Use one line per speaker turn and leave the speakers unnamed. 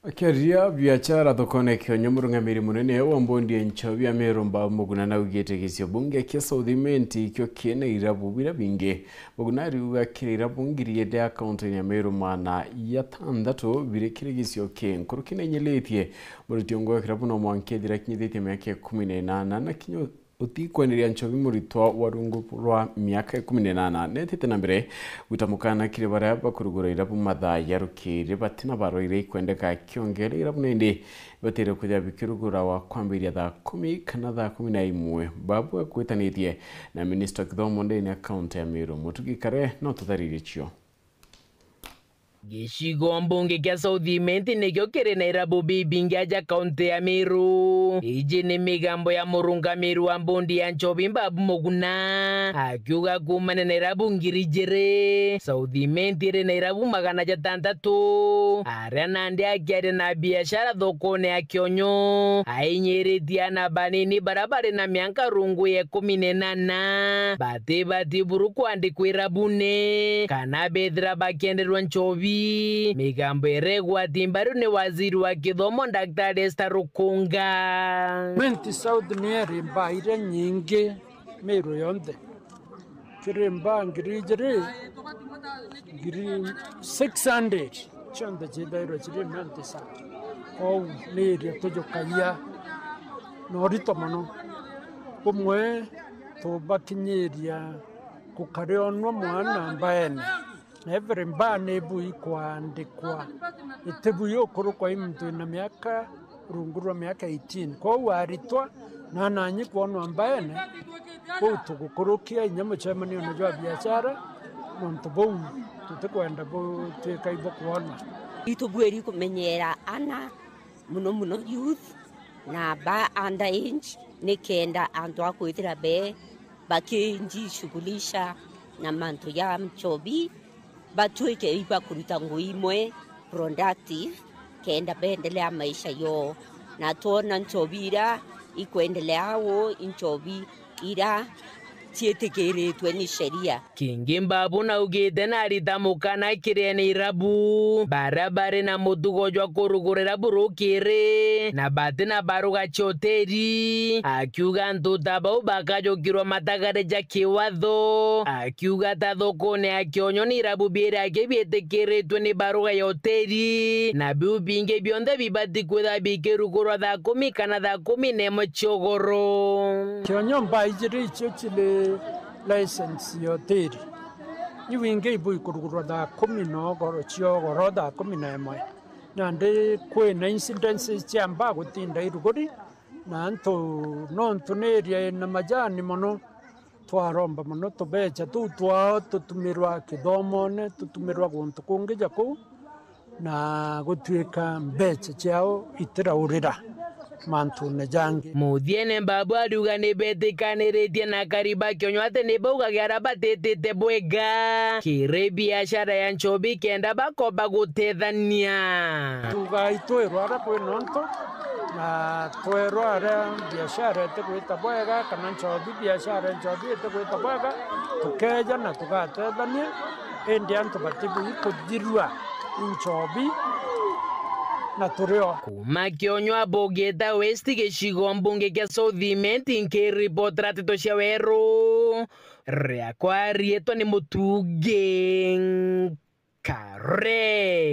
Akiaria biashara thokone Kenya murungamiri munene wa mbondi enchobi ameromba muguna na ugetegesio bunge kia Southimenti kyo kiene irabu bira binge muguna riuga kirira bungirie de account ya merumana ya tandatu bire kiregesio ken kurukine nyeletie murutiongo kirabu no mwankethira kinyithite miaka 18 na kinyo utikwanĩria nchobi mũritwa wa rungu rwa miaka 18 netete na mbere gutamukana kire baria bakurugura irabu mathaa ya rukiri batina baroire ikwendeka kiongere irabu nende batire kuja bikirugura wa kwambiria thaa 10 kana thaa 11 babu akwetanitie na minister kithomo ndeni account ya Meru mutugikare no tutharire cio
Gĩcigo mbunge kĩa Southimenti nĩkĩo kĩrĩ na irabu bibingi aja kaunti ya Meru. Iji nĩ mĩgambo ya mũrũngamĩri wa mbondi ya nchobi Babu Mũguna akiuga kumana na irabu ngiri igĩrĩ Southimenti ĩrĩ na irabu 600 arĩa nandi akĩaria na biashara thoko-inĩ ya Kĩonyo ainyĩrĩtie na banini barabara na mĩaka rungu ya 18 batiburu kwandĩkwo irabu-inĩ kana bethira bakienderwa nchobi. Migambo iregwa timbaru ni waziri wa kithomo Daktari Esther Rukunga.
Menti South nieri mbaire nyingi Meru yonthe. Kirimba ngiri 600 chonde chidairo chiri menti sa. Ou nieri tujukaya norito mono. Umwe tubakinyeria kukarionwa mwana mbaene. Every mbane bui kuandikwa itebuye okuru kwa mtu na miaka rungurwa miaka 18 kwa waritwa na nanyi kuonwa mbaene tugukurukia inyama chamani unajua biashara nontobo tutakwenda bo tekaibo kuona
itubweri kumenyera ana muno youth na ba underage nikenda antu akwithira be bakinji shughulisha na mantu ya mchobi batuike iba kuruta nguimwe productive kenda bendelea maisha yo na tona nchobira ikuendelea wo inchobi ira tietegeretwe ni sheria
Kingi Babu na ugite na ritamukana kirene irabu barabara na mutugo jwa kurugurira burukire na batina baruga choteri akiuga ntutaba bakajokirwa matagare ja kiwatho akiuga tathokone akionyo ni irabu bira akebietekeretwe ni baruga ya hoteri na bibinge bionde bibati kwetha bikerugurwa thaa 10 kana thaa 11 chogoro
Kionyo mbaijiri chile license yoteri iwinge ibu ikurugurwa thaa 10 no goro chiogoro thaa 11 nande kwina incidences chiamba gutinda iruguri na nontu neria na majani mono twaromba mono tubecha twao tutumirwa kithomone tutumirwa guntu kungi jaku na gutwika mbecha chiao itiraurira mantu ne jangi
Muthiene Babu aruga ni betikaniretie na kariba Kĩonyo ati ni baugagira batetete bwega kire biashara ya nchobi kenda bakoba gutethania
tugaitwerwa ara kwinonto na twerwa ara biashara itekwita bwega kana nchobi biashara nchobi itekwita bwega tukeja na tugatethania endi antu batibu ikudirwa nchobi na turio
kuma Kĩonyo abogeta West gĩcigo mbunge kĩa Southimenti nkĩripotera Ratito cia Weru rĩakwa rietwa nĩ Mũtungi Kare.